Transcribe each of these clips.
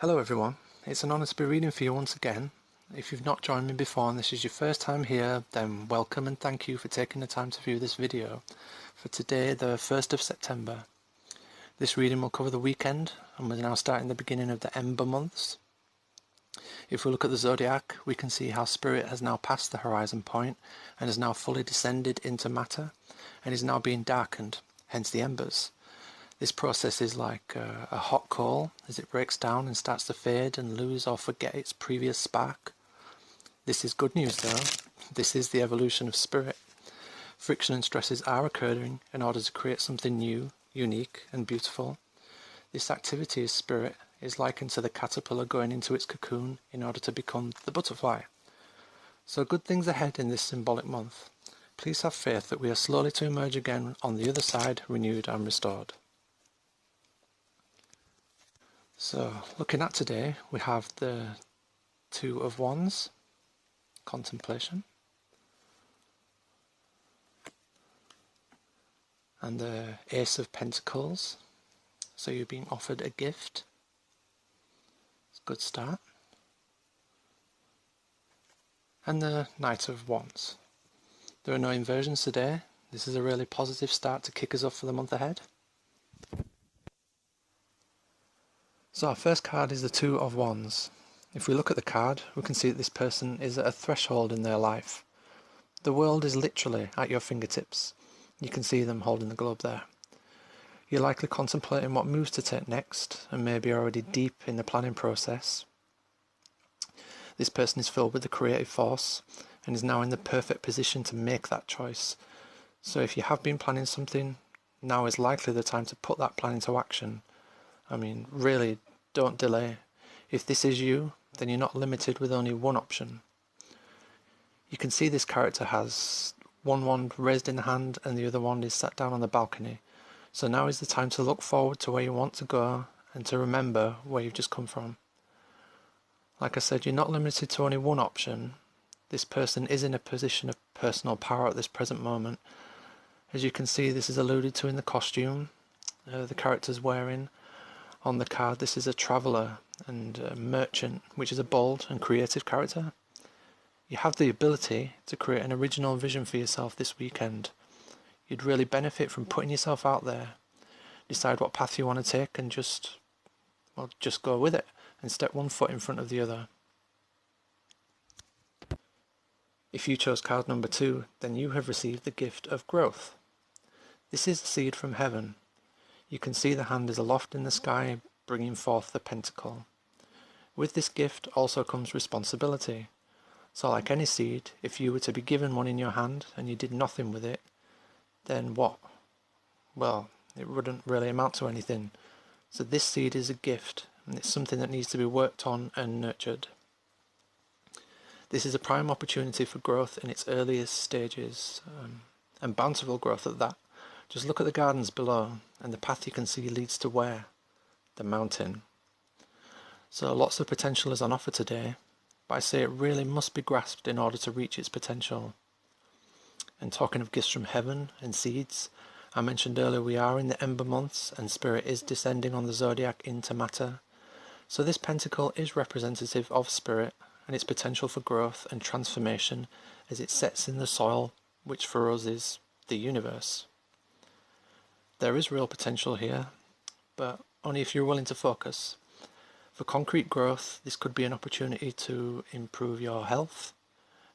Hello everyone, it's an honour to be reading for you once again. If you've not joined me before and this is your first time here, then welcome and thank you for taking the time to view this video for today, the 1st of September. This reading will cover the weekend and we're now starting the beginning of the Ember months. If we look at the zodiac, we can see how spirit has now passed the horizon point and has now fully descended into matter and is now being darkened, hence the embers. This process is like a hot coal as it breaks down and starts to fade and lose or forget its previous spark. This is good news though. This is the evolution of spirit. Friction and stresses are occurring in order to create something new, unique and beautiful. This activity as spirit is likened to the caterpillar going into its cocoon in order to become the butterfly. So good things ahead in this symbolic month. Please have faith that we are slowly to emerge again on the other side, renewed and restored. So, looking at today, we have the Two of Wands, contemplation, and the Ace of Pentacles, so you're being offered a gift. It's a good start. And the Knight of Wands. There are no inversions today. This is a really positive start to kick us off for the month ahead. So our first card is the Two of Wands. If we look at the card, we can see that this person is at a threshold in their life. The world is literally at your fingertips. You can see them holding the globe there. You're likely contemplating what moves to take next, and maybe already deep in the planning process. This person is filled with the creative force, and is now in the perfect position to make that choice. So if you have been planning something, now is likely the time to put that plan into action. I mean, really, don't delay. If this is you, then you're not limited with only one option. You can see this character has one wand raised in the hand and the other wand is sat down on the balcony. So now is the time to look forward to where you want to go and to remember where you've just come from. Like I said, you're not limited to only one option. This person is in a position of personal power at this present moment. As you can see, this is alluded to in the costume the character's wearing. On the card, this is a traveller and a merchant, which is a bold and creative character. You have the ability to create an original vision for yourself this weekend. You'd really benefit from putting yourself out there. Decide what path you want to take and just go with it and step one foot in front of the other. If you chose card number 2, then you have received the gift of growth. This is a seed from heaven. You can see the hand is aloft in the sky, bringing forth the pentacle. With this gift also comes responsibility. So like any seed, if you were to be given one in your hand and you did nothing with it, then what? Well, it wouldn't really amount to anything. So this seed is a gift, and it's something that needs to be worked on and nurtured. This is a prime opportunity for growth in its earliest stages, and bountiful growth at that. Just look at the gardens below, and the path you can see leads to where? The mountain. So lots of potential is on offer today, but I say it really must be grasped in order to reach its potential. And talking of gifts from heaven and seeds, I mentioned earlier we are in the Ember months and spirit is descending on the zodiac into matter. So this pentacle is representative of spirit and its potential for growth and transformation as it sets in the soil, which for us is the universe. There is real potential here, but only if you're willing to focus. For concrete growth, this could be an opportunity to improve your health,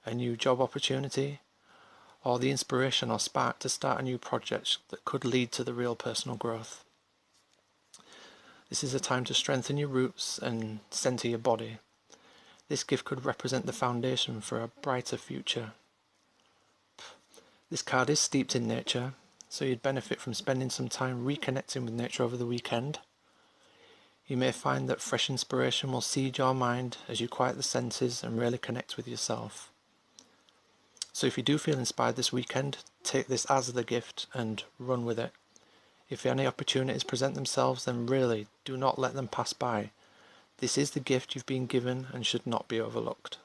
a new job opportunity, or the inspiration or spark to start a new project that could lead to the real personal growth. This is a time to strengthen your roots and center your body. This gift could represent the foundation for a brighter future. This card is steeped in nature, so you'd benefit from spending some time reconnecting with nature over the weekend. You may find that fresh inspiration will seed your mind as you quiet the senses and really connect with yourself. So if you do feel inspired this weekend, take this as the gift and run with it. If any opportunities present themselves, then really do not let them pass by. This is the gift you've been given and should not be overlooked.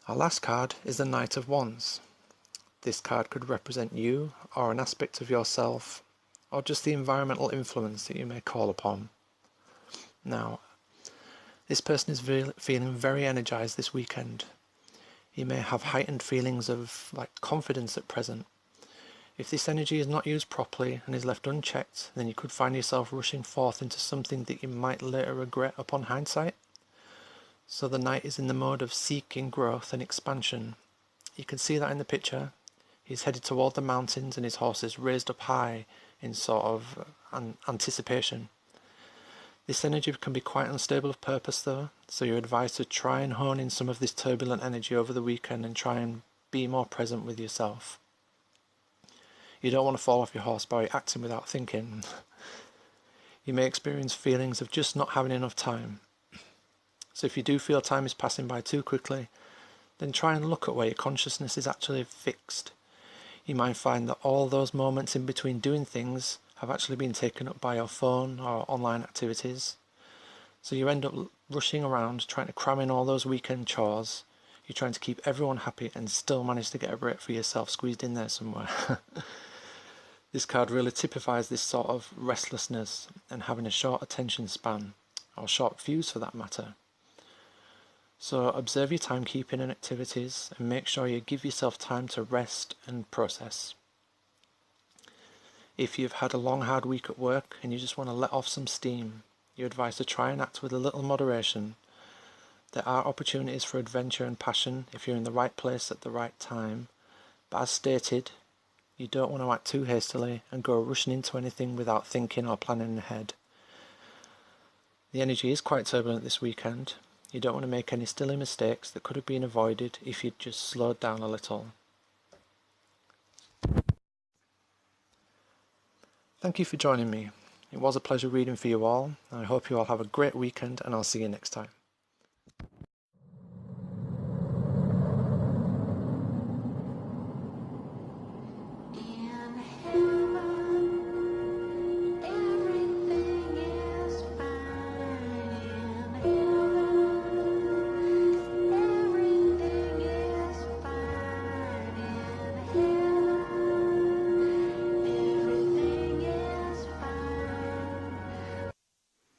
Our last card is the Knight of Wands. This card could represent you or an aspect of yourself, or just the environmental influence that you may call upon. Now, this person is feeling very energized this weekend. You may have heightened feelings of confidence at present. If this energy is not used properly and is left unchecked, then you could find yourself rushing forth into something that you might later regret upon hindsight. So the knight is in the mode of seeking growth and expansion. You can see that in the picture. He's headed toward the mountains and his horse is raised up high in sort of anticipation. This energy can be quite unstable of purpose though, so you're advised to try and hone in some of this turbulent energy over the weekend and try and be more present with yourself. You don't want to fall off your horse by acting without thinking. You may experience feelings of just not having enough time. So if you do feel time is passing by too quickly, then try and look at where your consciousness is actually fixed. You might find that all those moments in between doing things have actually been taken up by your phone or online activities. So you end up rushing around trying to cram in all those weekend chores. You're trying to keep everyone happy and still manage to get a break for yourself squeezed in there somewhere. This card really typifies this sort of restlessness and having a short attention span, or short fuse for that matter. So observe your timekeeping and activities and make sure you give yourself time to rest and process. If you've had a long hard week at work and you just want to let off some steam, you're advised to try and act with a little moderation. There are opportunities for adventure and passion if you're in the right place at the right time, but as stated, you don't want to act too hastily and go rushing into anything without thinking or planning ahead. The energy is quite turbulent this weekend. You don't want to make any silly mistakes that could have been avoided if you'd just slowed down a little. Thank you for joining me. It was a pleasure reading for you all. I hope you all have a great weekend and I'll see you next time.